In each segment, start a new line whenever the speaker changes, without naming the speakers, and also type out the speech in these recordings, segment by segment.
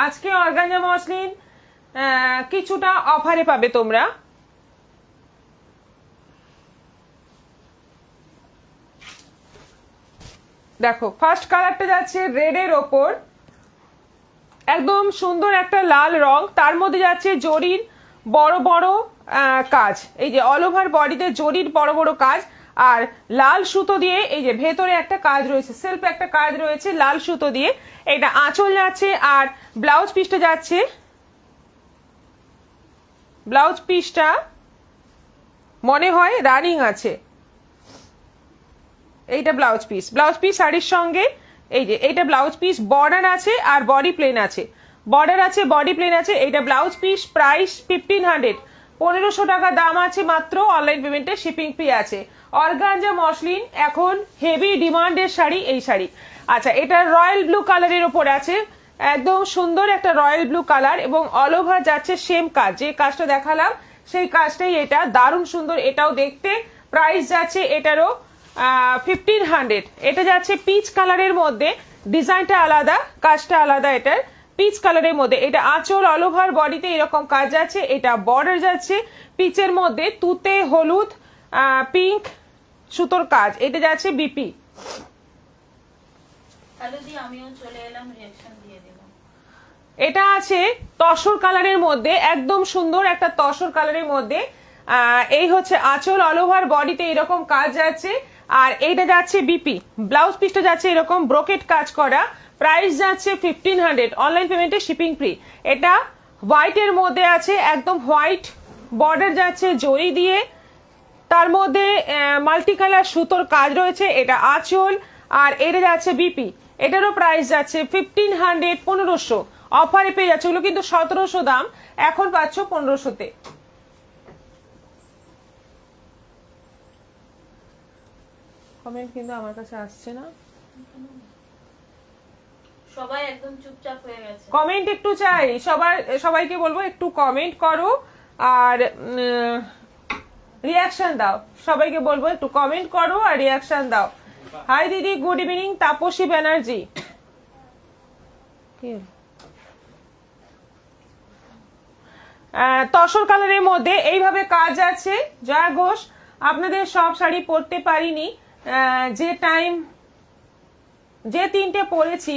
আজকে organza muslin কিছুটা অফারে পাবে তোমরা। দেখো ফার্স্ট কালারটা যাচ্ছে রেডের ওপর, একদম সুন্দর একটা লাল রং, তার মধ্যে যাচ্ছে জরির বড় বড় কাজ, এই যে অল ওভার বডিতে জরির বড় বড় কাজ, আর লাল সুতো দিয়ে এই যে ভেতরে একটা কাজ রয়েছে, সেলফ একটা কাজ রয়েছে লাল সুতো দিয়ে। এটা আঁচল যাচ্ছে, আর ব্লাউজ পিসটা যাচ্ছে, ব্লাউজ পিসটা মনে হয় রানিং আছে। এইটা ব্লাউজ পিস, ব্লাউজ পিস শাড়ির সঙ্গে এই যে এইটা ব্লাউজ পিস, বর্ডার আছে আর বডি প্লেন আছে, বর্ডার আছে বডি প্লেন আছে। এইটা ব্লাউজ পিস, প্রাইস 1500, 1500 টাকা দাম আছে মাত্র, অনলাইন পেমেন্টে শিপিং ফ্রি আছে। অর্গানজা মসলিন এখন হেভি ডিমান্ডের শাড়ি এই শাড়ি। আচ্ছা, এটা রয়্যাল ব্লু কালারের ওপর আছে, একদম সুন্দর একটা রয়্যাল ব্লু কালার, এবং অল ওভার যাচ্ছে সেম কাজ, যে কাজটা দেখালাম সেই কাজটাই এটা, দারুণ সুন্দর এটাও দেখতে। প্রাইস যাচ্ছে এটারও 1500। এটা যাচ্ছে পিচ কালারের মধ্যে, ডিজাইনটা আলাদা, কাজটা আলাদা এটার, পিচ কালারের মধ্যে। এটা আঁচল অল ওভার বডিতে এরকম কাজ যাচ্ছে, এটা বর্ডার যাচ্ছে পিচের মধ্যে তুতে হলুদ পিঙ্ক সুতোর কাজ, এটা যাচ্ছে বিপি।
আমিও চলে এলাম, রিঅ্যাকশন দিয়ে দিলাম।
এটা আছে তসর কালারের মধ্যে, একদম সুন্দর একটা তসর কালারের মধ্যে। এই হচ্ছে আঁচল অল ওভার বডিতে এরকম কাজ যাচ্ছে, আর এইটা যাচ্ছে বিপি। ব্লাউজ পিসটা যাচ্ছে এরকম ব্রোকেট কাজ করা, প্রাইস যাচ্ছে 1500, অনলাইন পেমেন্টে শিপিং ফ্রি। এটা হোয়াইটের মধ্যে আছে, একদম হোয়াইট বর্ডার যাচ্ছে জরি দিয়ে, তার মধ্যে মাল্টি কালার সুতোর কাজ রয়েছে। এটা আঁচল, আর এটা যাচ্ছে বিপি। এটারও প্রাইস যাচ্ছে 1500, 1500। অফারে পেয়ে যাচ্ছে, ওগুলো কিন্তু 1700 দাম, এখন পাচ্ছ 1500-তে। কমেন্ট কিন্তু আমার কাছে আসছে না,
সবাই একদম চুপচাপ হয়ে গেছে।
কমেন্ট একটু চাই, সবাইকে বলবো একটু কমেন্ট করো আর রিয়াকশন দাও। সবাইকে বলবো একটু কমেন্ট করো আর রিয়াকশন দাও। হাই দিদি, গুড ইভিনিং। তাপসী ব্যানার্জি, তসর কালারের মধ্যে এইভাবে কাজ আছে। জয়া ঘোষ, আপনাদের সব শাড়ি পরতে পারিনি, যে তিনটে পরেছি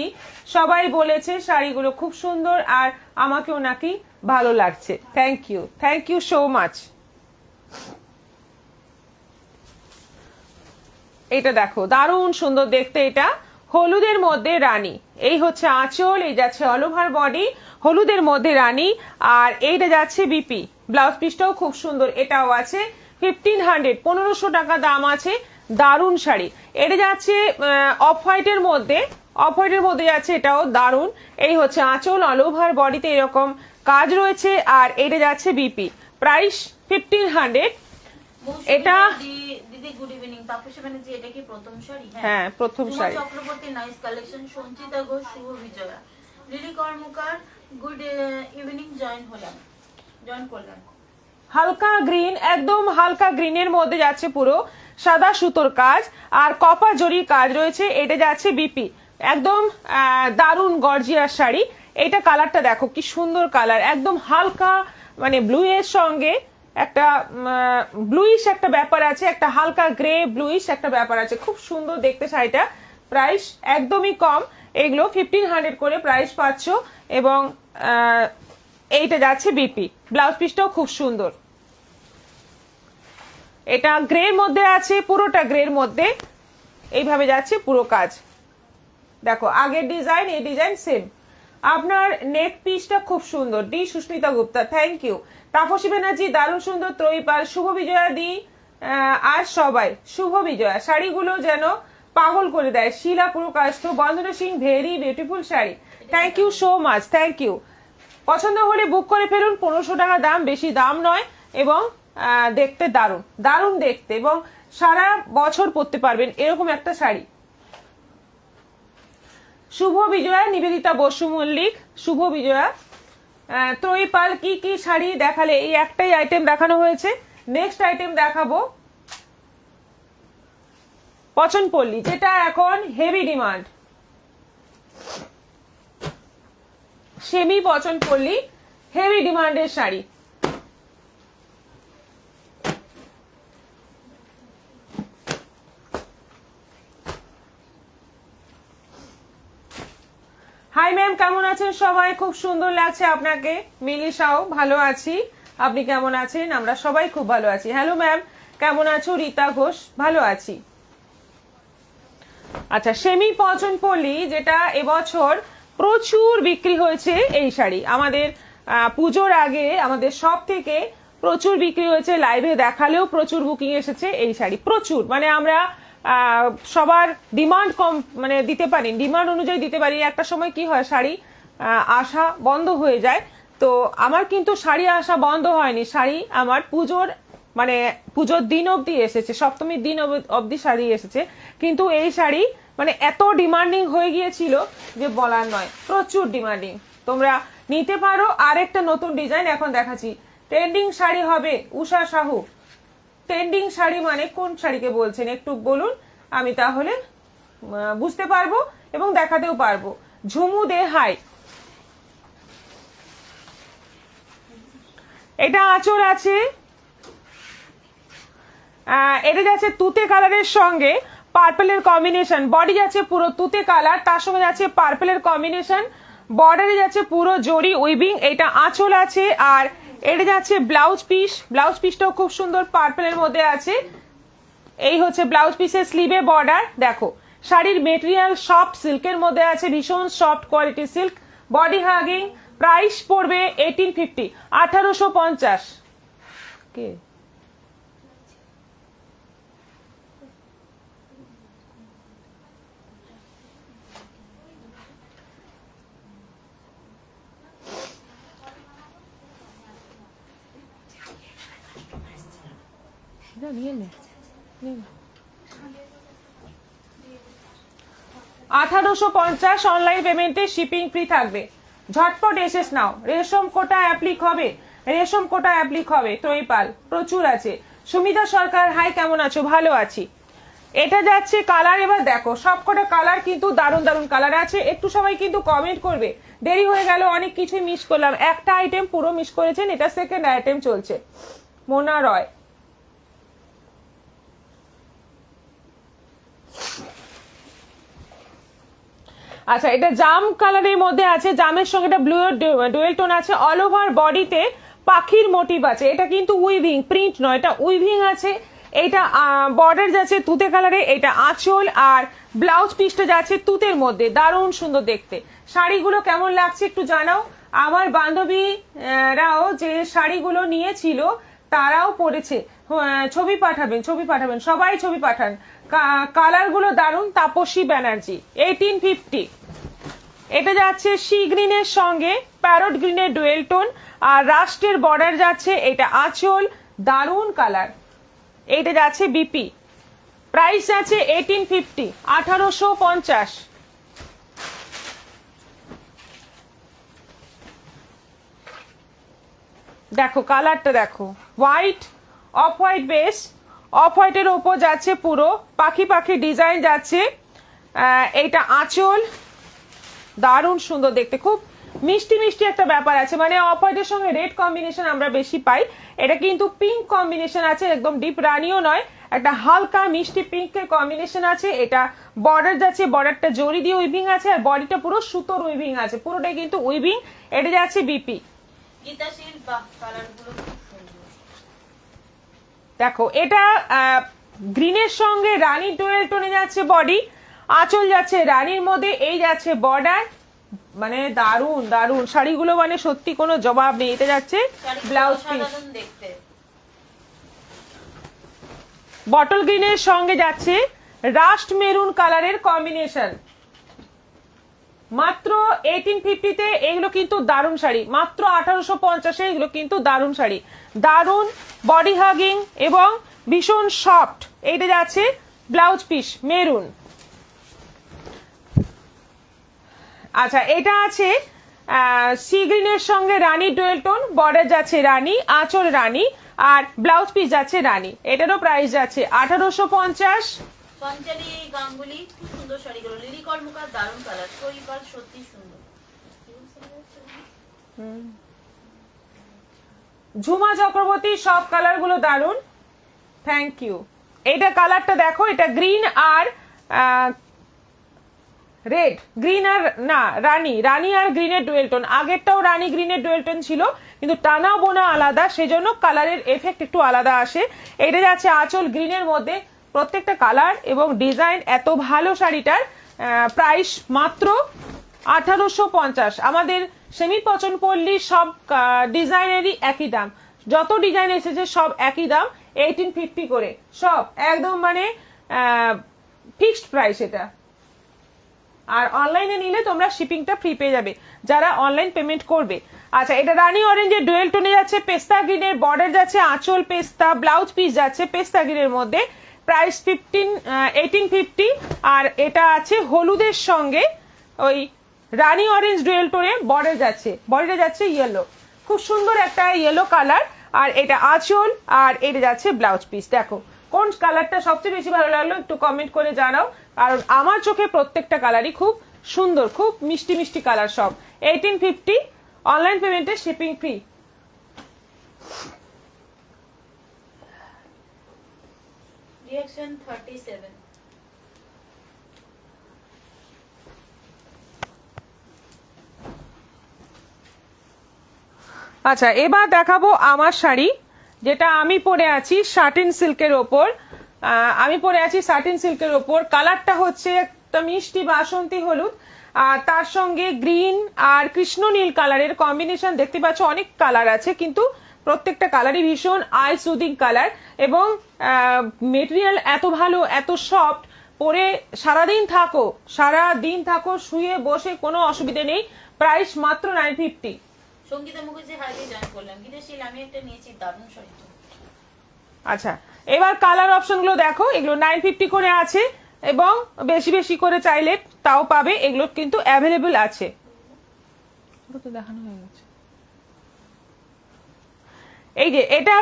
সবাই বলেছে শাড়িগুলো খুব সুন্দর, আর আমাকেও নাকি ভালো লাগছে। Thank you so much. এটা দেখো দারুণ সুন্দর দেখতে, এটা হলুদের মধ্যে রানী। এই হচ্ছে আঁচল, এই যাচ্ছে অল ওভার বডি হলুদের মধ্যে রানী, আর এইটা যাচ্ছে বিপি। ব্লাউজ পিসটাও খুব সুন্দর, এটাও আছে 1500, 1500 টাকা দাম আছে। দারুণ শাড়ি। এটা যাচ্ছে অফ হোয়াইটের মধ্যে, অফ হোয়াইটের মধ্যে যাচ্ছে, এটাও দারুণ। এই হচ্ছে আঁচল, অল ওভার বডিতে এরকম কাজ রয়েছে, আর এটা যাচ্ছে বিপি। প্রাইস 1500। এটা
দিদি গুড ইভিনিং। তাপসী ব্যানার্জি, এটা কি প্রথম শাড়ি?
হ্যাঁ, প্রথম sari.
Chakraborty, nice collection. Sanchita Ghosh, Shubho Bijoya. Lily Karmakar, good evening. Join করলাম।
হালকা গ্রিন, একদম হালকা গ্রিনের মধ্যে যাচ্ছে পুরো সাদা সুতোর কাজ, আর কপার জরির কাজ রয়েছে। এটা যাচ্ছে বিপি, একদম দারুণ গর্জিয়াস শাড়ি। এটা কালারটা দেখো কি সুন্দর কালার, একদম হালকা মানে ব্লু এর সঙ্গে একটা ব্লুইশ একটা ব্যাপার আছে, একটা হালকা গ্রে ব্লুইশ একটা ব্যাপার আছে, খুব সুন্দর দেখতে শাড়িটা। প্রাইস একদমই কম, এগুলো 1500 করে প্রাইস পাচ্ছ, এবং এইটা যাচ্ছে বিপি। ব্লাউজ পিসটাও খুব সুন্দর। এটা গ্রের মধ্যে আছে, পুরোটা গ্রের মধ্যে এইভাবে যাচ্ছে পুরো কাজ। দেখো আগের ডিজাইন এই ডিজাইন সেম। আপনার নেক পিসটা খুব সুন্দর। ডি সুস্মিতা গুপ্তা, থ্যাংক ইউ। তাপসী ব্যানার্জি, দারুণ সুন্দর। ত্রয়ীপাল, শুভ বিজয়া দি, আর সবাই শুভ বিজয়া। শাড়িগুলো যেন পাগল করে দেয়। Sheela Purkayastha, Bandana Singh, very beautiful sari. Thank you so much, thank you. পছন্দ হলে বুক করে ফেলুন, 1500 টাকা দাম, বেশি দাম নয়, এবং দেখতে দারুণ, দারুণ দেখতে, এবং সারা বছর পরতে পারবেন এরকম একটা শাড়ি। শুভ বিজয়া, নিবেদিতা বসু মল্লিক, শুভ বিজয়া। ত্রয়ীপাল, কি কি শাড়ি দেখালে? এই একটাই আইটেম দেখানো হয়েছে, নেক্সট আইটেম দেখাবো পচনপল্লী, যেটা এখন হেভি ডিমান্ড। সেমি বচন পল্লী হেভি ডিমান্ডের শাড়ি। হাই ম্যাম, কেমন আছেন সবাই? খুব সুন্দর লাগছে আপনাকে। মিলিশাও, ভালো আছি, আপনি কেমন আছেন? আমরা সবাই খুব ভালো আছি। হ্যালো ম্যাম, কেমন আছো? রীতা ঘোষ, ভালো আছি। আচ্ছা, সেমি বচন পল্লী, যেটা এবছর প্রচুর বিক্রি হয়েছে এই শাড়ি। আমাদের পুজোর আগে আমাদের সব থেকে প্রচুর বিক্রি হয়েছে, লাইভে দেখালেও প্রচুর বুকিং এসেছে এই শাড়ি, প্রচুর। মানে আমরা সবার ডিমান্ড কম মানে দিতে পারি, ডিমান্ড অনুযায়ী দিতে পারি। একটা সময় কি হয়, শাড়ি আসা বন্ধ হয়ে যায়। তো আমার কিন্তু শাড়ি আসা বন্ধ হয়নি, শাড়ি আমার পুজোর দিন অবধি এসেছে, সপ্তমীর দিন অবধি শাড়ি এসেছে। কিন্তু এই শাড়ি মানে এত ডিমান্ডিং হয়ে গিয়েছিল যে বলার নয়, প্রচুর ডিমান্ডিং। তোমরা নিতে পারো। আরেকটা নতুন ডিজাইন এখন দেখাচ্ছি, ট্রেন্ডিং শাড়ি হবে উষা সাহু। ট্রেন্ডিং শাড়ি মানে কোন শাড়িকে বলছেন একটু বলুন, আমি তাহলে বুঝতে পারবো এবং দেখাতেও পারবো। ঝুমু দে হাই, এটা আঁচল আছে, এটা যাচ্ছে তুতে কালারের সঙ্গে পার্পেলের কম্বিনেশন। বডি যাচ্ছে পুরো তুতে কালার, তার সঙ্গে যাচ্ছে পার্পেলের কম্বিনেশন। বর্ডারে যাচ্ছে পুরো জরি উইভিং। এটা আঁচল আছে, আর এটা যাচ্ছে ব্লাউজ পিস। ব্লাউজ পিসটাও খুব সুন্দর পার্পেলের মধ্যে আছে। এই হচ্ছে ব্লাউজ পিসের স্লিভে বর্ডার। দেখো, শাড়ির মেটেরিয়াল সফট সিল্কের মধ্যে আছে, ভীষণ soft quality silk. Body hugging. Price পড়বে 1850, 1850। কে নিয়ে নে, 1850। অনলাইন পেমেন্টে শিপিং ফ্রি থাকবে। ঝটপট এসেস নাও। রেশম কোটা অ্যাপ্লিক হবে, রেশম কোটা অ্যাপ্লিক হবে। ত্রৈপাল প্রচুর আছে। সুমিতা সরকার, হাই, কেমন আছো? ভালো আছি। এটা যাচ্ছে কালার। এবার দেখো, সবকটা কালার কিন্তু দারুণ দারুণ কালার আছে। একটু সবাই কিন্তু কমেন্ট করবে, দেরি হয়ে গেল, অনেক কিছুই মিস করলাম। একটা আইটেম পুরো মিস করেছেন, এটা সেকেন্ড আইটেম চলছে। মোনা রয়, আচ্ছা, এটা জাম কালারের মধ্যে আছে, জামের সঙ্গে এটা ব্লু ডুয়েল টোন আছে। অল ওভার বডিতে পাখির মোটিভ আছে। এটা কিন্তু উইভিং, প্রিন্ট নয়, এটা উইভিং আছে। এটা বর্ডার যাচ্ছে তুতে কালারে, এটা আঁচল, আর ব্লাউজ পিসটা যাচ্ছে তুতের মধ্যে। দারুণ সুন্দর দেখতে। শাড়িগুলো কেমন লাগছে একটু জানাও। আমার বান্ধবীরাও যে শাড়িগুলো নিয়েছিল তারাও পরেছে। ছবি পাঠাবেন, ছবি পাঠাবেন, সবাই ছবি পাঠান। কালারগুলো দারুণ। তাপসী ব্যানার্জি, 1850। এটা যাচ্ছে সি গ্রিনের সঙ্গে প্যারট গ্রিনের ডুয়েল টোন, আর রাস্টের বর্ডার যাচ্ছে। এটা আঁচল, দারুণ কালার। এইটা যাচ্ছে বিপি। প্রাইস আছে 1850, 1850। দেখো কালারটা, দেখো, white, off white base, of হোয়াইটের ওপর যাচ্ছে পুরো পাখি পাখি ডিজাইন যাচ্ছে। এইটা আঁচল, দারুণ সুন্দর দেখতে, খুব মিষ্টি মিষ্টি একটা ব্যাপার আছে। মানে অফ হোয়াইটের সঙ্গে রেড কম্বিনেশন আমরা বেশি পাই, এটা কিন্তু পিঙ্ক কম্বিনেশন আছে, একদম ডিপ রানিও নয়, একটা হালকা মিষ্টি পিঙ্কের কম্বিনেশন আছে। এটা বর্ডার যাচ্ছে, বর্ডারটা জরি দিয়ে উইভিং আছে, আর বডিটা পুরো সুতোর উইভিং আছে, পুরোটাই কিন্তু উইভিং। এটা যাচ্ছে বিপি। দেখো, এটা গ্রিনের সঙ্গে রানী ডুয়েল টোনে যাচ্ছে বডি, আঁচল যাচ্ছে রানীর মধ্যে, এই যাচ্ছে বর্ডার। মানে দারুন দারুন শাড়িগুলো, মানে সত্যি কোনো জবাব নেই। এটা যাচ্ছে ব্লাউজ পিস, বটল গ্রিনের সঙ্গে যাচ্ছে রাস্ট মেরুন কালারের কম্বিনেশন। মাত্র 1850-তে এগুলো কিন্তু দারুণ শাড়ি, মাত্র 1850-এ এগুলো কিন্তু দারুণ শাড়ি, দারুণ বডি হাগিং এবং ভীষণ সফট। এইটা যাচ্ছে ব্লাউজ পিস মেরুন। আচ্ছা, এটা আছে সি গ্রিনের সঙ্গে রানী ডুয়েল টোন, বর্ডার যাচ্ছে রানী, আঁচল রানী, আর ব্লাউজ পিস যাচ্ছে রানী। এটারও প্রাইস যাচ্ছে 1850।
পঞ্চালি গাঙ্গুলি, খুব সুন্দর শাড়িগুলো। লিলি কর্মকার, দারুণ কালার। শৈবাল সত্যি সুন্দর।
ঝুমা চক্রবর্তী, সব কালার গুলো দারুন, থ্যাংক ইউ। এটা কালারটা দেখো, এটা গ্রিন আর রেড, গ্রিন আর না রানী আর গ্রিনের ডুয়েল টোন। আগেরটাও রানী গ্রিনের ডুয়েল টোন ছিল, কিন্তু টানা বোনা আলাদা, সেজন্য কালারের এফেক্ট একটু আলাদা আসে। এটা যাচ্ছে আঁচল গ্রিনের মধ্যে, প্রত্যেকটা কালার এবং ডিজাইন এত ভালো। শাড়িটার প্রাইস মাত্র 1850। আমাদের সেমি পচনপল্লী সব ডিজাইনেরই একই দাম, যত ডিজাইন এসেছে সব একই দাম, 1850 করে সব, একদম মানে ফিক্সড প্রাইস এটা। আর অনলাইনে নিলে তোমরা শিপিংটা ফ্রি পেয়ে যাবে যারা অনলাইন পেমেন্ট করবে। আচ্ছা, এটা রানী অরেঞ্জের ডুয়েল টোনে যাচ্ছে, পেস্তা গ্রিনের বর্ডার যাচ্ছে, আঁচল পেস্তা, ব্লাউজ পিস যাচ্ছে পেস্তা গ্রিনের মধ্যে, প্রাইস 1850। আর এটা আছে হলুদের সঙ্গে ওই রানী অরেঞ্জ ডুয়েল টোনে বর্ডার যাচ্ছে, বর্ডারে যাচ্ছে ইয়েলো, খুব সুন্দর একটা ইয়েলো কালার। আর এটা আঁচল, আর এটা যাচ্ছে ব্লাউজ পিস। দেখো কোন কালারটা সবচেয়ে বেশি ভালো লাগলো একটু কমেন্ট করে জানাও, কারণ আমার চোখে প্রত্যেকটা কালারই খুব সুন্দর, খুব মিষ্টি মিষ্টি কালার সব। 1850, অনলাইন পেমেন্টে শিপিং ফ্রি।
রিঅ্যাকশন 37।
আচ্ছা, এবার দেখাবো আমার শাড়ি, যেটা আমি পরে আছি শাটিন সিল্কের ওপর। আমি পরে আছি শাটিন সিল্কের ওপর, কালারটা হচ্ছে একটা মিষ্টি বাসন্তী হলুদ, আর তার সঙ্গে গ্রিন আর কৃষ্ণ নীল কালারের কম্বিনেশন। দেখতে পাচ্ছ অনেক কালার আছে, কিন্তু প্রত্যেকটা কালারই ভীষণ আই সুদিং কালার, এবং মেটেরিয়াল এত ভালো, এত সফট, পরে সারাদিন থাকো শুয়ে বসে, কোনো অসুবিধা নেই। প্রাইস মাত্র 950।
সঙ্গীতা মুখার্জি হাইতে জয়েন করলাম, বিদেশিল আমি একটা নিয়েছি, দারুণ শাড়ি।
আচ্ছা, এবার কালার অপশন গুলো দেখো, এগুলো 950 করে আছে, এবং বেশি বেশি করে চাইলে তাও পাবে, এগুলো কিন্তু অ্যাভেলেবল আছে। দেখানো হয়ে গেছে। এই যে এটা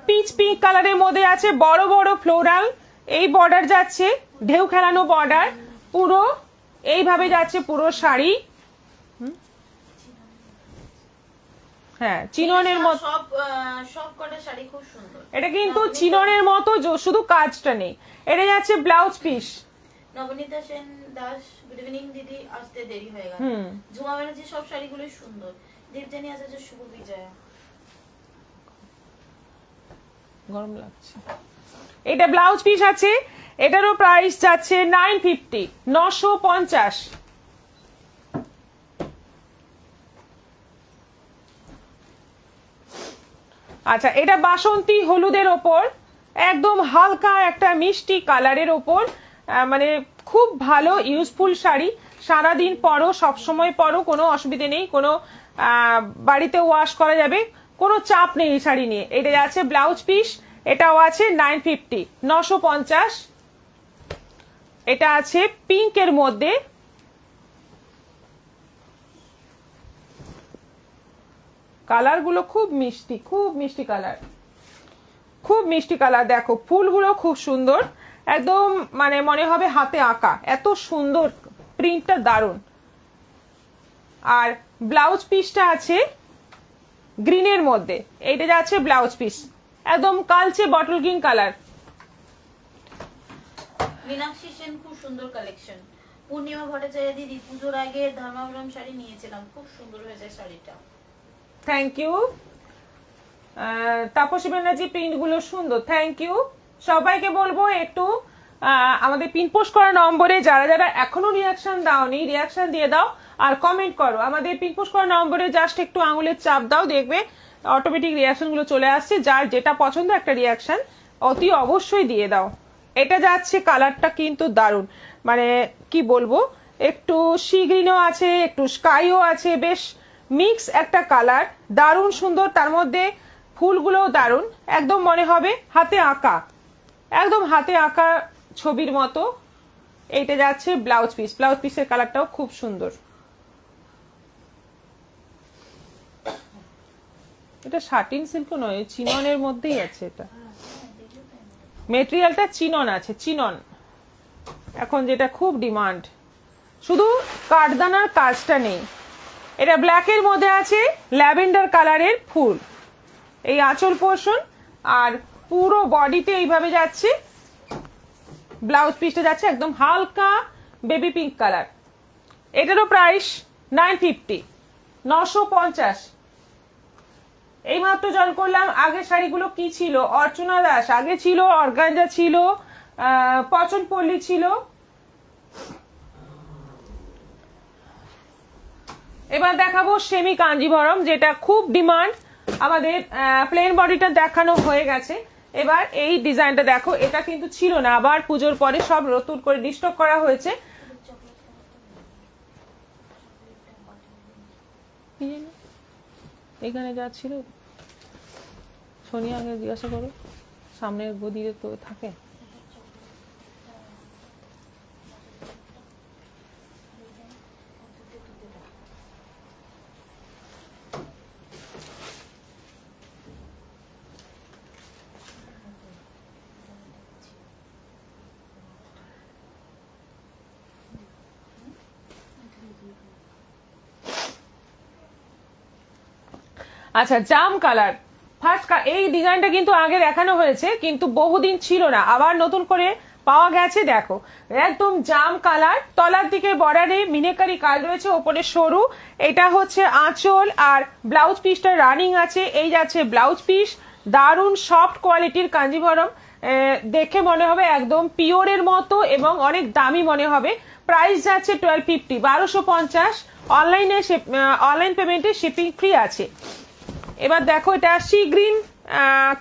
পিচ পিঙ্ক কালারের মধ্যে আছে, বড় বড় ফ্লোরাল, এই বর্ডার যাচ্ছে, ঢেউ খেলানো বর্ডার, পুরো এইভাবে যাচ্ছে পুরো শাড়ি। হ্যাঁ, চিননের মতো
সব কটা শাড়ি খুব সুন্দর।
এটা কিন্তু চিননের মতো, শুধু কাজটা নেই। এটা যাচ্ছে blouse piece.
Nabanita Sen Das, good evening দিদি, আসতে দেরি হয়ে গেল। ঝুমা ব্যানার্জি, সব শাড়িগুলো সুন্দর। দেবজানি আছে যে শুভ বিজয়া,
গরম লাগছে। এটা ব্লাউজ পিস আছে, এটারও প্রাইস যাচ্ছে 950, 950। আচ্ছা, এটা বাসন্তী হলুদের ওপর, একদম হালকা একটা মিষ্টি কালারের ওপর, মানে খুব ভালো ইউজফুল শাড়ি, সারাদিন পরো, সবসময় পরো, কোনো অসুবিধে নেই, কোনো বাড়িতে ওয়াশ করা যাবে, কোনো চাপ নেই এই শাড়ি নিয়ে। এটা আছে ব্লাউজ পিস, এটাও আছে 950, 950। এটা আছে পিঙ্কের মধ্যে, কালার গুলো খুব মিষ্টি, খুব মিষ্টি কালার, খুব মিষ্টি কালার। দেখো ফুলগুলো খুব সুন্দর, একদম মানে মনে হবে হাতে আঁকা, এত সুন্দর প্রিন্টটা, দারুন। আর ব্লাউজ পিসটা আছে গ্রিনের মধ্যে, এইটা যাচ্ছে ব্লাউজ পিস, একদম কালচে bottle green colour.
Meenakshi Sen, খুব সুন্দর কালেকশন। পূর্ণিমা ভট্টাচার্য দিদি, পুজোর আগে ধর্মাবলম শাড়ি নিয়েছিলাম, খুব সুন্দর হয়েছে শাড়িটা।
Thank you. Tapasi Banerjee, print গুলো সুন্দর, থ্যাংক ইউ। সবাইকে বলবো একটু আমাদের পিন পোস্ট করা নম্বরে যারা যারা এখনো রিয়াকশন দাওনি, রিয়াকশন দিয়ে দাও আর কমেন্ট করো। আমাদের পিন পোস্ট করা নম্বরে জাস্ট একটু আঙুলের চাপ দাও, দেখবে অটোমেটিক রিয়াকশন গুলো চলে আসছে। যার যেটা পছন্দ একটা রিয়াকশন অতি অবশ্যই দিয়ে দাও। এটা যাচ্ছে কালারটা কিন্তু দারুন, মানে কি বলবো, একটু সি গ্রিনও আছে, একটু স্কাইও আছে, বেশ মিক্স একটা কালার, দারুণ সুন্দর। তার মধ্যে ফুলগুলো দারুণ, একদম মনে হবে হাতে আঁকা, একদম হাতে আঁকা ছবির মতো। এইটা যাচ্ছে ব্লাউজ পিস, ব্লাউজ পিসের কালারটাও খুব সুন্দর। এটা শাটিন সিল্ক নয়, চিননের মধ্যেই আছে, এটা মেটেরিয়ালটা চিনন আছে, চিনন এখন যেটা খুব ডিমান্ড, শুধু কাঠদানার কাজটা নেই। এটা ব্ল্যাকের মধ্যে আছে ল্যাভেন্ডার কালারের ফুল, এই আঁচল পোর্শন, আর পুরো বডিতে এইভাবে যাচ্ছে। ব্লাউজ পিসটা যাচ্ছে একদম হালকা বেবি পিঙ্ক কালার। এটারও প্রাইস 950, 950। এইমাত্র জয়েন করলাম। আগের শাড়িগুলো কি ছিল? অর্চনা দাস আগে ছিল, অর্গানজা ছিল, পচনপল্লী ছিল। এবার দেখাবো সেমি কাঞ্জিভরম, যেটা খুব ডিমান্ড। আমাদের প্লেন বডিটা দেখানো হয়ে গেছে, এবার এই ডিজাইনটা দেখো। এটা কিন্তু ছিল না, আবার পুজোর পরে সব নতুন করে রিস্টক করা হয়েছে। এখানে যা ছিল সোনিয়া আগে জিজ্ঞাসা করো, সামনের গদিতে তো থাকে। আচ্ছা, জাম কালার ফার্স্ট। এই ডিজাইনটা কিন্তু আগে দেখানো হয়েছে, কিন্তু বহুদিন ছিল না, আবার নতুন করে পাওয়া গেছে। দেখো একদম জাম কালার, তলার দিকে বর্ডারে মিনেকারি কাজ রয়েছে, ওপরে সরু। এটা হচ্ছে আঁচল, আর ব্লাউজ পিসটা রানিং আছে। এই যাচ্ছে ব্লাউজ পিস, দারুণ সফট কোয়ালিটির কাঞ্জিভরম। দেখে মনে হবে একদম পিওরের মতো এবং অনেক দামি মনে হবে। প্রাইস যাচ্ছে 1250, 1250। অনলাইন পেমেন্টে শিপিং ফ্রি আছে। এবার দেখো এটা সি গ্রিন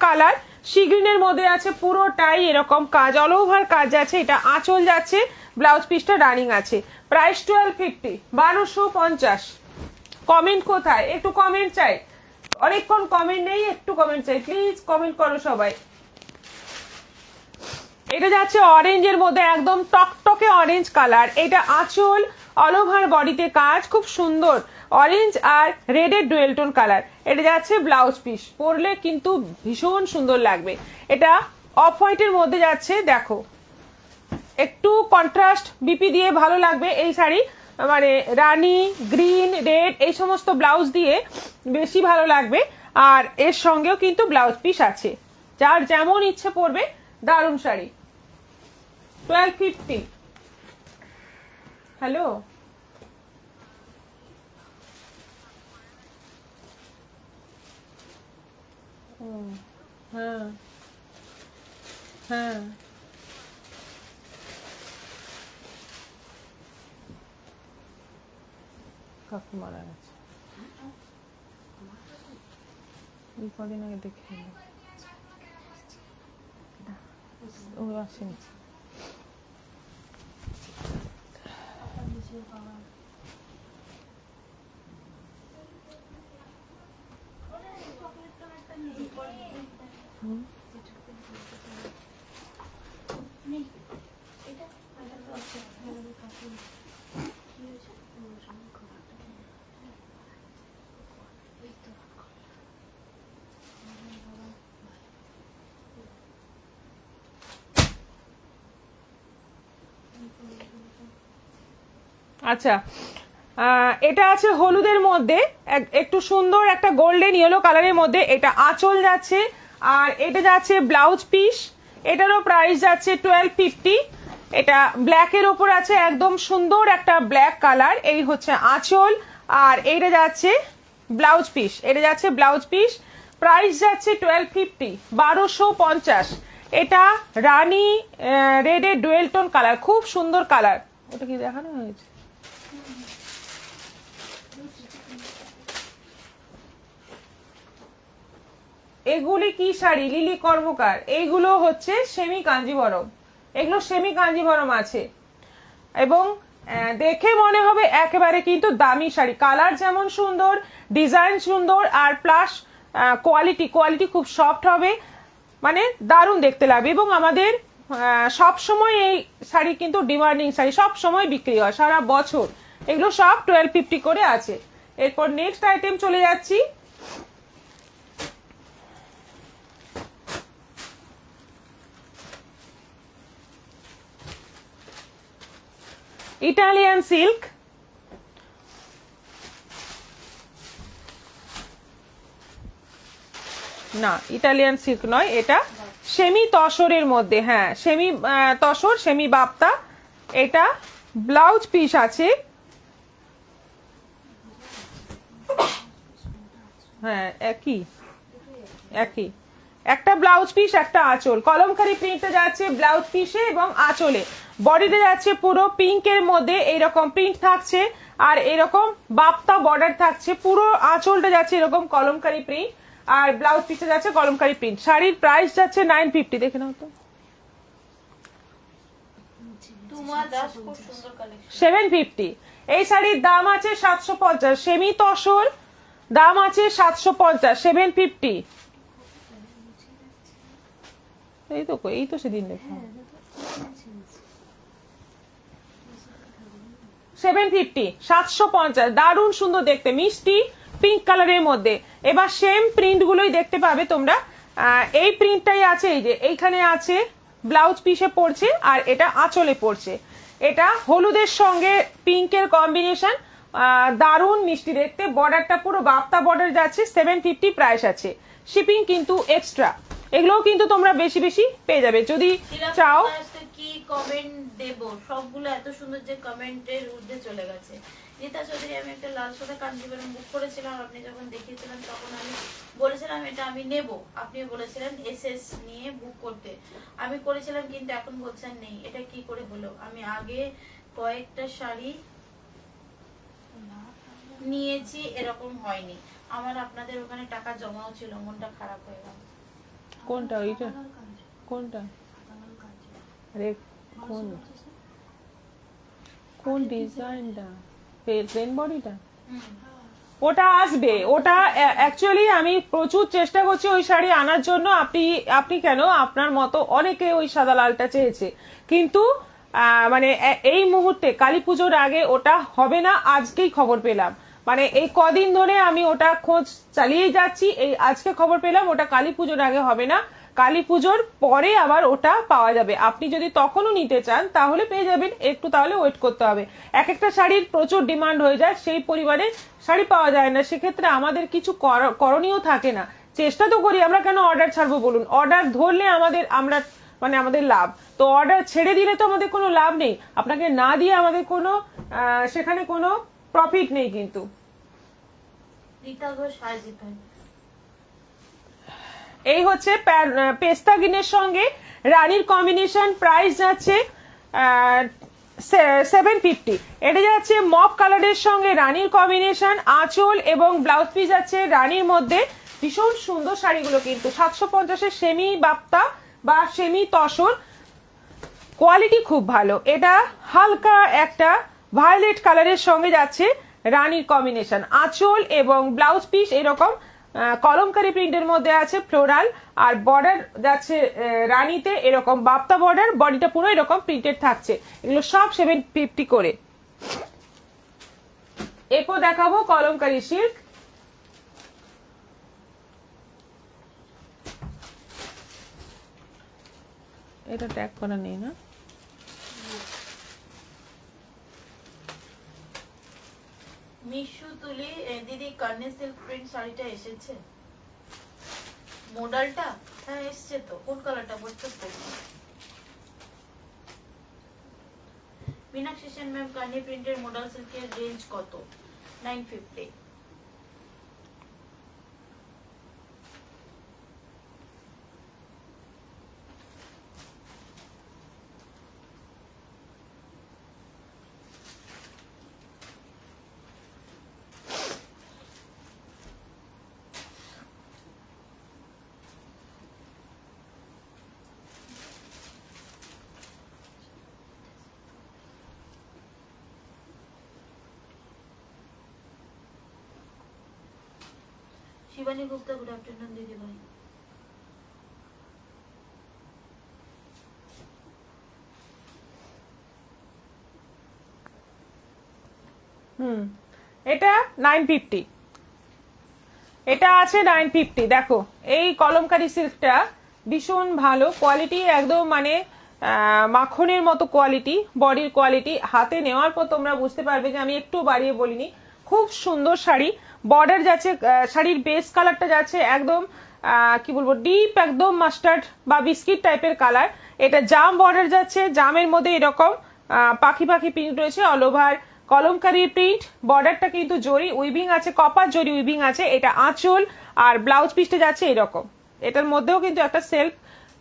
কালার, সি গ্রিনের মধ্যে আছে পুরোটাই এরকম কাজ, অল ওভার কাজ আছে। এটা আঁচল যাচ্ছে, ব্লাউজ পিসটা রানিং আছে। প্রাইস 1250, 1250। কমেন্ট কোথায়? একটু কমেন্ট চাই, অনেকক্ষণ কমেন্ট নেই, একটু কমেন্ট চাই, প্লিজ কমেন্ট করো সবাই। এটা যাচ্ছে অরেঞ্জের মধ্যে, একদম টকটকে অরেঞ্জ কালার। এটা আঁচল, অল ওভার বডিতে কাজ, খুব সুন্দর। অরেঞ্জ আর রেডের ডুয়েল টোন কালার। এটা যাচ্ছে ব্লাউজ পিস, পরলে কিন্তু ভীষণ সুন্দর লাগবে। এটা অফ হোয়াইটের মধ্যে যাচ্ছে, দেখো একটু কন্ট্রাস্ট বিপি দিয়ে ভালো লাগবে এই শাড়ি, মানে রানী গ্রিন রেড এই সমস্ত ব্লাউজ দিয়ে বেশি ভালো লাগবে। আর এর সঙ্গেও কিন্তু ব্লাউজ পিস আছে, যার যেমন ইচ্ছে পরবে। দারুণ শাড়ি। 1250। হ্যালো, হ্যাঁ হ্যাঁ, কাকু মারা গেছে এই কদিন আগে, দেখে ও আসেনি। আচ্ছা, এটা আছে হলুদের মধ্যে, একটু সুন্দর একটা গোল্ডেন ইয়েলো কালারের মধ্যে। এটা আঁচল যাচ্ছে, আর এটা যাচ্ছে ব্লাউজ পিস। এটারও প্রাইস যাচ্ছে 1250। এটা ব্ল্যাকের ওপর আছে, একদম সুন্দর একটা ব্ল্যাক কালার। এই হচ্ছে আঁচল, আর এইটা যাচ্ছে ব্লাউজ পিস। এটা যাচ্ছে ব্লাউজ পিস, প্রাইস যাচ্ছে 1250, 1250। এটা রানী রেডের ডুয়েল টোন কালার, খুব সুন্দর কালার। ওটা কি দেখানো হয়েছে? এগুলি কি শাড়ি? লিলি কর্মকার। এইগুলো হচ্ছে সেমি কাঞ্জিভরম, এগুলো সেমি কাঞ্জিভরম আছে, এবং দেখে মনে হবে একেবারে কিন্তু দামি শাড়ি। কালার যেমন সুন্দর, ডিজাইন সুন্দর, আর প্লাস কোয়ালিটি খুব সফট হবে, মানে দারুণ দেখতে লাগবে। এবং আমাদের সব সময় এই শাড়ি কিন্তু ডিমান্ডিং শাড়ি, সব সময় বিক্রি হয় সারা বছর। এগুলো সব 1250 করে আছে। এরপর নেক্সট আইটেম চলে যাচ্ছি। ইটালিয়ান সিল্ক, না ইটালিয়ান সিল্ক নয়, এটা সেমি তসরের মধ্যে, হ্যাঁ সেমি তসর সেমি বাপ্তা। এটা ব্লাউজ পিস আছে, হ্যাঁ একই একই, একটা ব্লাউজ পিস একটা আঁচল, কলমকারি প্রিন্টে যাচ্ছে ব্লাউজ পিসে এবং আঁচলে। বডিতে যাচ্ছে পুরো পিঙ্কের মধ্যে এইরকম প্রিন্ট থাকছে, আর এরকম বাপ্তা বর্ডার থাকছে, পুরো আঁচলটা যাচ্ছে এরকম কলমকারি প্রিন্ট, আর ব্লাউজ পিসে যাচ্ছে কলমকারি প্রিন্ট। শাড়ির প্রাইস যাচ্ছে 950, দেখে নাও তো। 750। এই শাড়ির দাম আছে 750, সেমি তসর, দাম আছে 750, 750। এই তো সেদিন লেখা 750, 750। দারুণ সুন্দর দেখতে, মিষ্টি পিঙ্ক কালারের মধ্যে। এবার সেম প্রিন্ট গুলোই দেখতে পাবে তোমরা। এই প্রিন্টটাই আছে, এই যে এইখানে আছে ব্লাউজ পিসে পড়ছে, আর এটা আঁচলে পড়ছে। এটা হলুদের সঙ্গে পিঙ্কের কম্বিনেশন, দারুণ মিষ্টি দেখতে। বর্ডারটা পুরো বাপ্তা বর্ডার যাচ্ছে, 750 প্রাইস আছে। শিপিং কিন্তু এক্সট্রা। এগুলোও কিন্তু তোমরা বেশি বেশি পেয়ে যাবে যদি চাও।
কি কমেন্ট দেব, সবগুলো এত সুন্দর যে কমেন্টের ঊর্ধ্বে চলে গেছে। রীতা চৌধুরী, আমি একটা লাল সাদা কাঞ্জিভারম বুক করেছিলাম, আপনি যখন দেখিয়েছিলেন তখন আমি বলেছিলাম এটা আমি নেব, আপনি বলেছিলেন এসএস নিয়ে বুক করতে, আমি করেছিলাম, কিন্তু এখন বলছেন নেই। এটা কি করে হলো? আমি আগে কয়েকটা শাড়ি নিয়েছি, এরকম হয়নি। আমার আপনাদের ওখানে টাকা জমাও ছিল, মনটা খারাপ হয়ে গেল।
কোনটা ওইটা? কোনটা? আরে কোন ডিজাইনটা? প্লেন বডিটা? ওটা আসবে, ওটা অ্যাকচুয়ালি আমি প্রচুর চেষ্টা করছি ওই শাড়ি আনার জন্য। আপনি কেন, আপনার মতো অনেকে ওই সাদা লালটা চেয়েছে, কিন্তু মানে এই মুহূর্তে কালী পুজোর আগে ওটা হবে না। আজকেই খবর পেলাম, মানে এই কদিন ধরে আমি ওটা খোঁজ চালিয়েই যাচ্ছি, এই আজকে খবর পেলাম ওটা কালী পুজোর আগে হবে না, কালী পুজোর পরে আবার ওটা পাওয়া যাবে। আপনি যদি তখনও নিতে চান তাহলে পেয়ে যাবেন, একটু তাহলে ওয়েট করতে হবে। এক একটা শাড়ির প্রচুর ডিমান্ড হয়ে যায়, সেই পরিমাণে শাড়ি পাওয়া যায় না, সেক্ষেত্রে আমাদের কিছু করণীয় থাকে না। চেষ্টা তো করি, আমরা কেন অর্ডার ছাড়বো বলুন? অর্ডার ধরলে আমাদের লাভ, তো অর্ডার ছেড়ে দিলে তো আমাদের কোনো লাভ নেই। আপনাকে না দিয়ে আমাদের কোনো সেখানে কোনো প্রফিট নেই। কিন্তু
রীতা ঘোষ, হাই রীতা।
এই হচ্ছে পেস্তা গ্রিনের সঙ্গে রানীর কম্বিনেশন, প্রাইস যাচ্ছে 750। এটা যাচ্ছে মপ কালারের সঙ্গে রানীর কম্বিনেশন, আঁচল এবং ব্লাউজ পিস যাচ্ছে রানীর মধ্যে। ভীষণ সুন্দর শাড়িগুলো কিন্তু 750-এর সেমি বাপ্তা বা সেমি তসর, কোয়ালিটি খুব ভালো। এটা হালকা একটা ভায়োলেট কালারের সঙ্গে যাচ্ছে রানীর কম্বিনেশন, আঁচল এবং ব্লাউজ পিস এরকম কলমকারি প্রিন্টের মধ্যে আছে ফ্লোরাল, আর বর্ডার যাচ্ছে রানীতে এরকম বাপ্তা বর্ডার, বডিটা পুরো এরকম প্রিন্টেড থাকছে। এগুলো সব 750 করে। এরপর দেখাবো কলমকারি সিল্ক। এটা ট্যাগ করা নেই না?
মিশু তুলি দিদি, কর্নে সিল্ক প্রিন্ট শাড়িটা এসেছে মডেলটা? হ্যাঁ এসছে তো। কোন কালারটা বলছো? মীনাক্ষী সেন ম্যাম, কর্নে প্রিন্টের মডেল সিল্কের রেঞ্জ কত? 950। শিবানী গুপ্তা, গুড আফটারনুন দিদি ভাই।
এটা 950, এটা আছে 950। দেখো এই কলমকারি সিল্কটা ভীষণ ভালো কোয়ালিটি, একদম মানে মাখনের মতো কোয়ালিটি, বডির কোয়ালিটি। হাতে নেওয়ার পর তোমরা বুঝতে পারবে যে আমি একটু বাড়িয়ে বলিনি। খুব সুন্দর শাড়ি, বর্ডার যাচ্ছে, শাড়ির বেস কালারটা যাচ্ছে একদম কি বলবো ডিপ একদম মাস্টার্ড বা বিস্কিট টাইপের কালার। এটা জাম বর্ডার যাচ্ছে, জামের মধ্যে এরকম পাখি পাখি প্রিন্ট রয়েছে, অল ওভার কলমকারি প্রিন্ট। বর্ডারটা কিন্তু জরি উইভিং আছে, কপার জরি উইভিং আছে। এটা আঁচল আর ব্লাউজ পিসটা যাচ্ছে এরকম। এটার মধ্যেও কিন্তু একটা সেলফ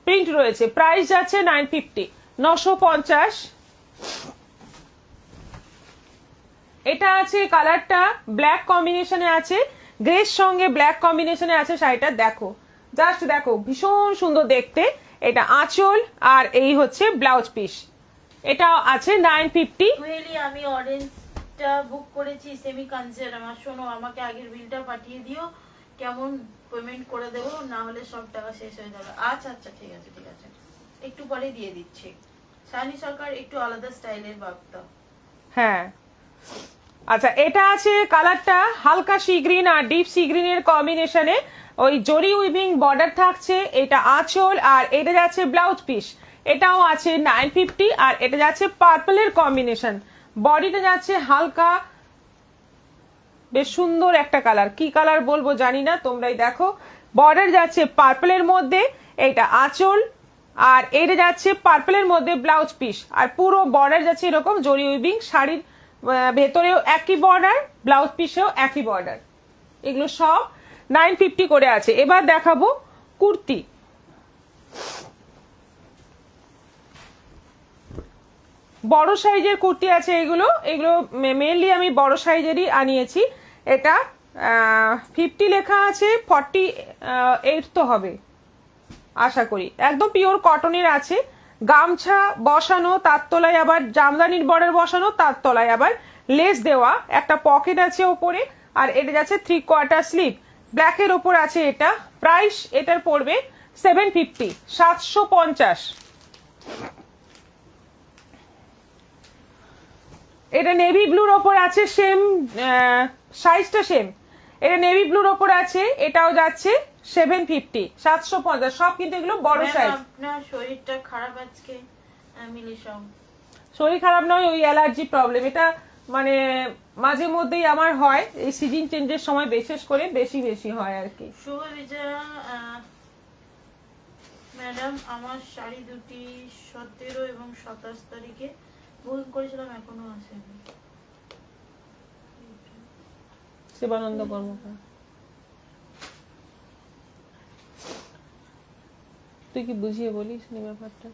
প্রিন্ট রয়েছে। প্রাইস যাচ্ছে 950, 950। এটা আছে কালারটা ব্ল্যাক কম্বিনেশনে আছে, গ্রের সঙ্গে ব্ল্যাক কম্বিনেশনে আছে শাড়িটা। দেখো জাস্ট দেখো ভীষণ সুন্দর দেখতে। এটা আঁচল আর এই হচ্ছে ব্লাউজ পিস। এটা আছে 950।
কুহেলি আমি অরেঞ্জটা বুক করেছি সেমি কাঞ্চন। আমার শোনো, আমাকে আগের বিলটা পাঠিয়ে দিও, কেমন পেমেন্ট করে দেবো, না হলে সব টাকা শেষ হয়ে যাবে। আচ্ছা আচ্ছা ঠিক আছে ঠিক আছে, একটু পরে দিয়ে দিচ্ছি। সানি সরকার একটু আলাদা স্টাইলের বার্তা।
হ্যাঁ আচ্ছা, এটা আছে কালারটা হালকা সি গ্রিন আর ডিপ সি গ্রিনের কম্বিনেশনে, ওই জরি উইভিং বর্ডার থাকছে। এটা আঁচল আর এটা যাচ্ছে ব্লাউজ পিস। এটাও আছে 950 আর এটা যাচ্ছে পার্পলের কম্বিনেশন। বডিটা যাচ্ছে হালকা, বেশ সুন্দর একটা কালার, কি কালার বলবো জানি না, তোমরাই দেখো। বর্ডার যাচ্ছে পার্পলের মধ্যে, এটা আঁচল আর এটা যাচ্ছে পার্পলের মধ্যে ব্লাউজ পিস। আর পুরো বর্ডার যাচ্ছে এরকম জরি উইভিং। শাড়ির ভেতরেও একই বর্ডার, ব্লাউজ পিসেও একই বর্ডার। এগুলো সব 950 করে আছে। এবার দেখাবো কুর্তি। বড় সাইজের কুর্তি আছে এগুলো। এগুলো মেনলি আমি বড় সাইজেরই আনিয়েছি। এটা 50 লেখা আছে, 48 তো হবে আশা করি। একদম পিওর কটনের আছে, গামছা বসানো, তার তলায় আবার জামদানির বর্ডার বসানো, তার তলায় আবার লেস দেওয়া, একটা পকেট আছে ওপরে। আর এটা যাচ্ছে 3/4 স্লিভ, ব্ল্যাকের ওপর আছে এটা। প্রাইস এটার পড়বে 750, 750। এটা নেভি ব্লুর ওপর আছে, সেম সাইজটা সেম। এটা নেভি ব্লুর ওপর আছে, এটাও যাচ্ছে 750, 750। সব কিন্তু এগুলো বড় সাইজ।
আপনার শরীরটা খারাপ আজকে মিলিশা?
শরীর খারাপ নয়, ওই অ্যালার্জি প্রবলেম। এটা মানে মাঝে মধ্যেই আমার হয়, এই সিজন চেঞ্জের সময় বিশেষ করে বেশি বেশি হয় আর কি।
শুভ বিজয়া ম্যাডাম, আমার শাড়ি দুটি 17 এবং 27 তারিখে বুকিং করেছিলাম, এখনো আসেনি।
শিবানন্দ কর্মকার, তুই কি বুঝিয়ে বলিস নি ব্যাপারটা,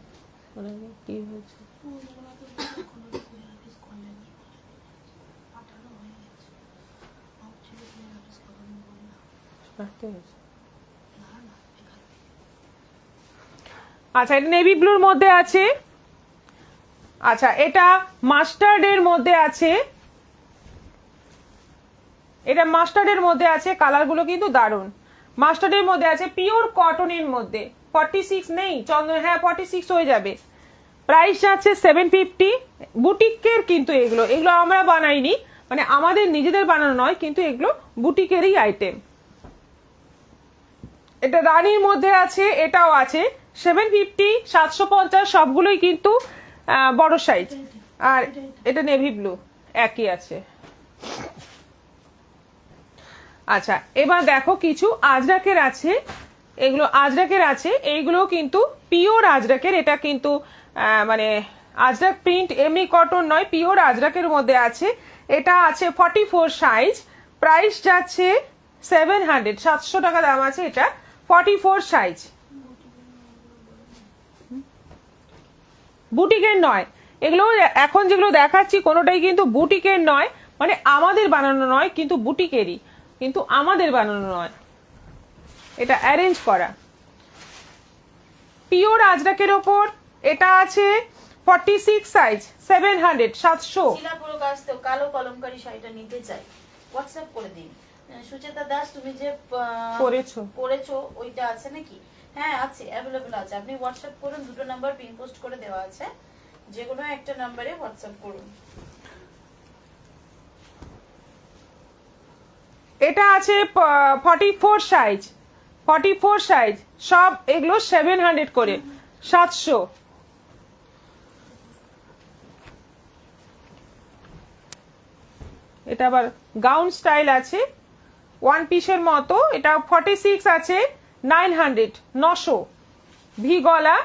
মানে কি হয়েছে? আচ্ছা, এটা নেভি ব্লুর মধ্যে আছে। আচ্ছা, এটা মাস্টার্ডের মধ্যে আছে। এটা মাস্টার্ডের মধ্যে আছে, কালারগুলো কিন্তু দারুণ। মাস্টার্ডের মধ্যে আছে, পিওর কটনের মধ্যে। 46 নেই চন্দন? হ্যাঁ 46 হয়ে যাবে। প্রাইস আছে 750। বুটিকের কিন্তু এগুলো এগুলো আমরা বানাইনি, মানে আমাদের নিজেদের বানানো নয়, কিন্তু এগুলো বুটিকেরই আইটেম। এটা রানীর মধ্যে আছে, এটাও আছে 750, 750 সবগুলোই কিন্তু বড় সাইজ। আর এটা নেভি ব্লু একই আছে। আচ্ছা, এবার দেখো কিছু আজরাকের আছে। এগুলো আজরাকের আছে, এইগুলো কিন্তু পিওর আজরাকের। এটা কিন্তু মানে আজরাক প্রিন্ট, এমনি কটন নয়, পিওর আজরাকের মধ্যে আছে। এটা আছে 44 সাইজ। প্রাইস যাচ্ছে 700, 700 টাকা দাম আছে। এটা 44 সাইজ। বুটিকের নয় এগুলো, এখন যেগুলো দেখাচ্ছি কোনোটাই কিন্তু বুটিকের নয়, মানে আমাদের বানানো নয়, কিন্তু বুটিকেরই, কিন্তু আমাদের বানানো নয়। এটা অ্যারেঞ্জ করা পিওর আজরাকের ওপর। এটা আছে 46 সাইজ, 700, 700।
শিলাপুর কাছ থেকে কালো কলমকারী শাড়িটা নিতে চাই, হোয়াটসঅ্যাপ করে দিন। সুচেতা দাস, তুমি যে করেছো ওইটা আছে নাকি? হ্যাঁ আছে, অ্যাভেলেবল আছে। আপনি হোয়াটসঅ্যাপ করুন, দুটো নাম্বার পিন পোস্ট করে দেওয়া আছে, যে কোনো একটা নাম্বারে হোয়াটসঅ্যাপ করুন।
এটা আছে 44 সাইজ, 44 সাইজ। সব এগুলো 700 করে, 700। এটা আবার গাউন স্টাইল আছে, ওয়ান পিসের মতো। এটা 46 আছে, 900 900 ভি গলা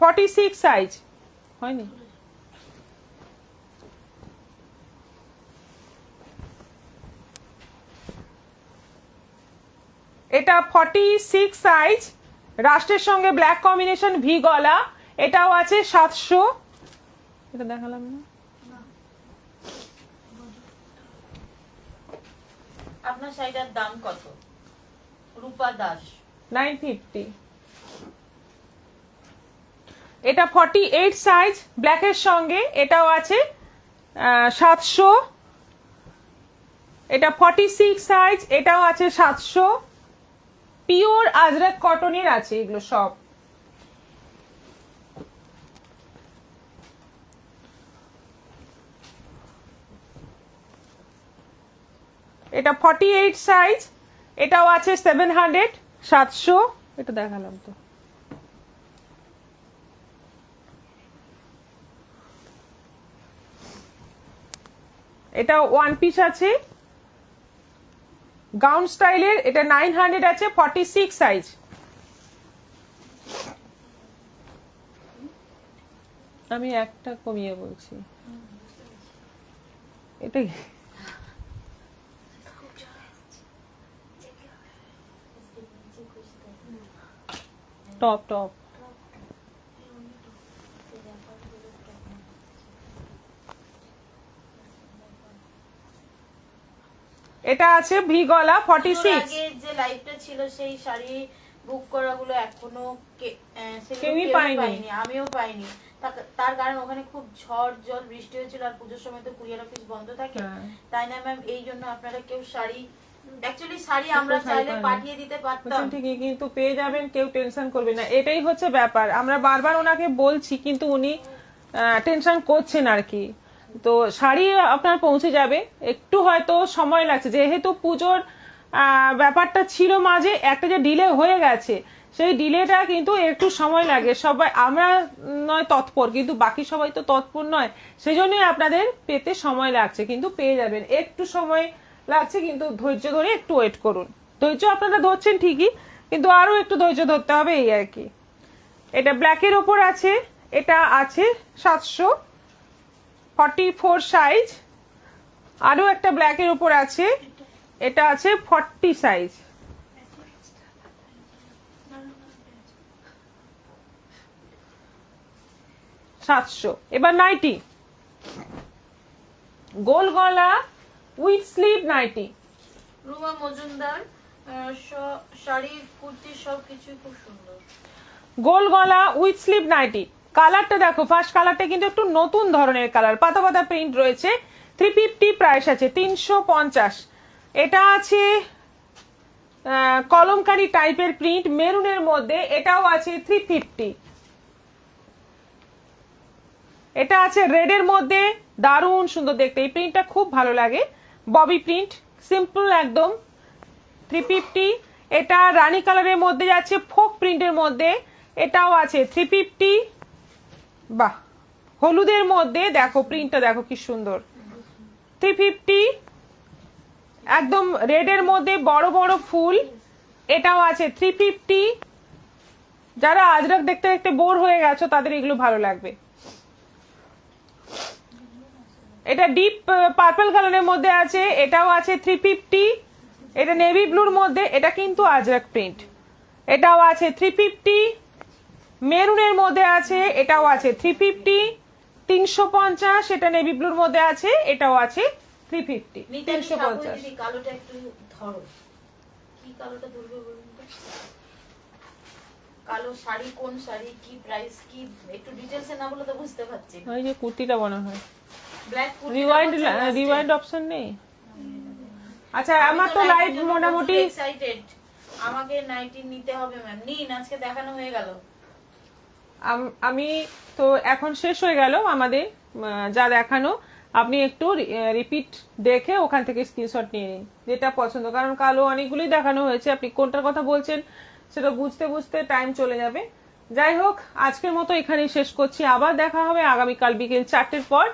46 সাইজ হয়নি এটা 46 সাইজ রাস্টের সঙ্গে ব্ল্যাক কম্বিনেশন ভি গলা এটাও আছে 700 এটা দেখালাম না
আপনার শাড়িটার দাম কত? রূপা দাস
950 এটা 48 সাইজ ব্ল্যাকের সঙ্গে এটাও আছে 700 এটা 46 সাইজ এটাও আছে 700 পিওর আজরাক কটনের আছে এগুলো সব এটা 48 সাইজ এটাও আছে 700 700 এটা দেখালাম তো এটা ওয়ান পিস আছে গাউন স্টাইলের এটা 900 আছে 46 সাইজ আমি একটা কমিয়ে বলছি এটা টপ টপ এটা আছে ভি গলা 46
আগে যে লাইভটা ছিল সেই শাড়ি বুক করাগুলো এখনো
কেউই পায়নি
আমিও পাইনি তার কারণ ওখানে খুব ঝড় জল বৃষ্টি হয়েছিল আর পুজোর সময় তো কুরিয়ার অফিস বন্ধ থাকে তাই না ম্যাম এই জন্য আপনারা কেউ শাড়ি অ্যাকচুয়ালি শাড়ি আমরা চাইলে পাঠিয়ে দিতে পারতাম
ঠিকই কিন্তু পেয়ে যাবেন কেউ টেনশন করবে না এটাই হচ্ছে ব্যাপার আমরা বারবার ওনাকে বলছি কিন্তু উনি টেনশন করছেন আর কি তো শাড়ি আপনার পৌঁছে যাবে একটু হয়তো সময় লাগছে যেহেতু পুজোর ব্যাপারটা ছিল মাঝে একটা যে ডিলে হয়ে গেছে সেই ডিলেটা কিন্তু একটু সময় লাগে সবাই আমরা নয় তৎপর কিন্তু বাকি সবাই তো তৎপর নয় সেই জন্যই আপনাদের পেতে সময় লাগছে কিন্তু পেয়ে যাবেন একটু সময় লাগছে কিন্তু ধৈর্য ধরে একটু ওয়েট করুন ধৈর্য আপনারা ধরছেন ঠিকই কিন্তু আরো একটু ধৈর্য ধরতে হবে এই আর কি এটা ব্ল্যাকের ওপর আছে এটা আছে 744 সাইজ আরো একটা ব্ল্যাকের উপর আছে এটা আছে 40 সাইজ এবার নাইটি গোল গলা with sleeve nightie
Ruma Majumdar sari kurti সবকিছু খুব সুন্দর
গোল গলা উইথ স্লিভ নাইটি কালারটা দেখো ফার্স্ট কালারটা কিন্তু একটু নতুন ধরনের কালার পাতা পাতা প্রিন্ট রয়েছে 350 প্রাইস আছে 350 এটা আছে কলমকারি টাইপের প্রিন্ট মেরুনের মধ্যে এটাও আছে 350 এটা আছে রেডের মধ্যে দারুণ সুন্দর দেখতে এই প্রিন্টটা খুব ভালো লাগে ববি প্রিন্ট সিম্পল একদম 350 এটা রানী কালারের মধ্যে যাচ্ছে ফোক প্রিন্টের মধ্যে এটাও আছে 350 বাহ হলুদের মধ্যে দেখো প্রিন্টটা দেখো কি সুন্দর 350 একদম রেডের মধ্যে বড় বড় ফুল এটাও আছে 350 যারা আজরাক দেখতে দেখতে বোর হয়ে গেছো তাদের এগুলো ভালো লাগবে এটা ডিপ পার্পল কালারের মধ্যে আছে এটাও আছে 350 এটা নেভি ব্লুর মধ্যে এটা কিন্তু আজরাক প্রিন্ট এটাও আছে 350 মেরুনের মধ্যে আছে এটাও আছে 350 350 এটা নেভি ব্লুর মধ্যে আছে এটাও আছে 350 350
কালোটা একটু ধরো কি কালোটা ধরবে বলুন তো কালো শাড়ি কোন শাড়ি কি প্রাইস কি একটু ডিটেইলসে না বলে তো বুঝতে পারছি
ওই যে কুর্তিটা মনে হয়
ব্ল্যাক
রিওয়াইন্ড অপশন নেই আচ্ছা আমার তো লাইভ মোটামুটি
এক্সাইটেড আমাকে নাইটি নিতে হবে ম্যাম নিন আজকে দেখানো হয়ে গেল
আমি তো এখন শেষ হয়ে গেল আমাদের যা দেখানো আপনি একটু রিপিট দেখে ওখান থেকে স্ক্রিনশট নিয়ে নিন যেটা পছন্দ কারণ কালো অনেকগুলোই দেখানো হয়েছে আপনি কোনটার কথা বলছেন সেটা বুঝতে বুঝতে টাইম চলে যাবে যাই হোক আজকের মতো এখানেই শেষ করছি আবার দেখা হবে আগামীকাল বিকেল 4টের পর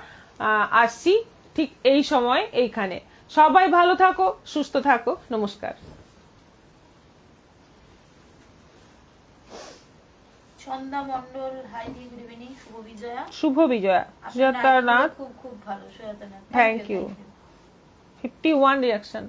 আসছি ঠিক এই সময় এইখানে সবাই ভালো থাকো সুস্থ থাকো নমস্কার
সন্ধ্যা মণ্ডল, হাই দি, গুড ইভিনিং, শুভ বিজয়া।
শুভ বিজয়া,
আপনার
সুজাতা
নাইটিগুলো
নাথ,
খুব খুব ভালো Sujata Nath,
Thank you. 51 reaction.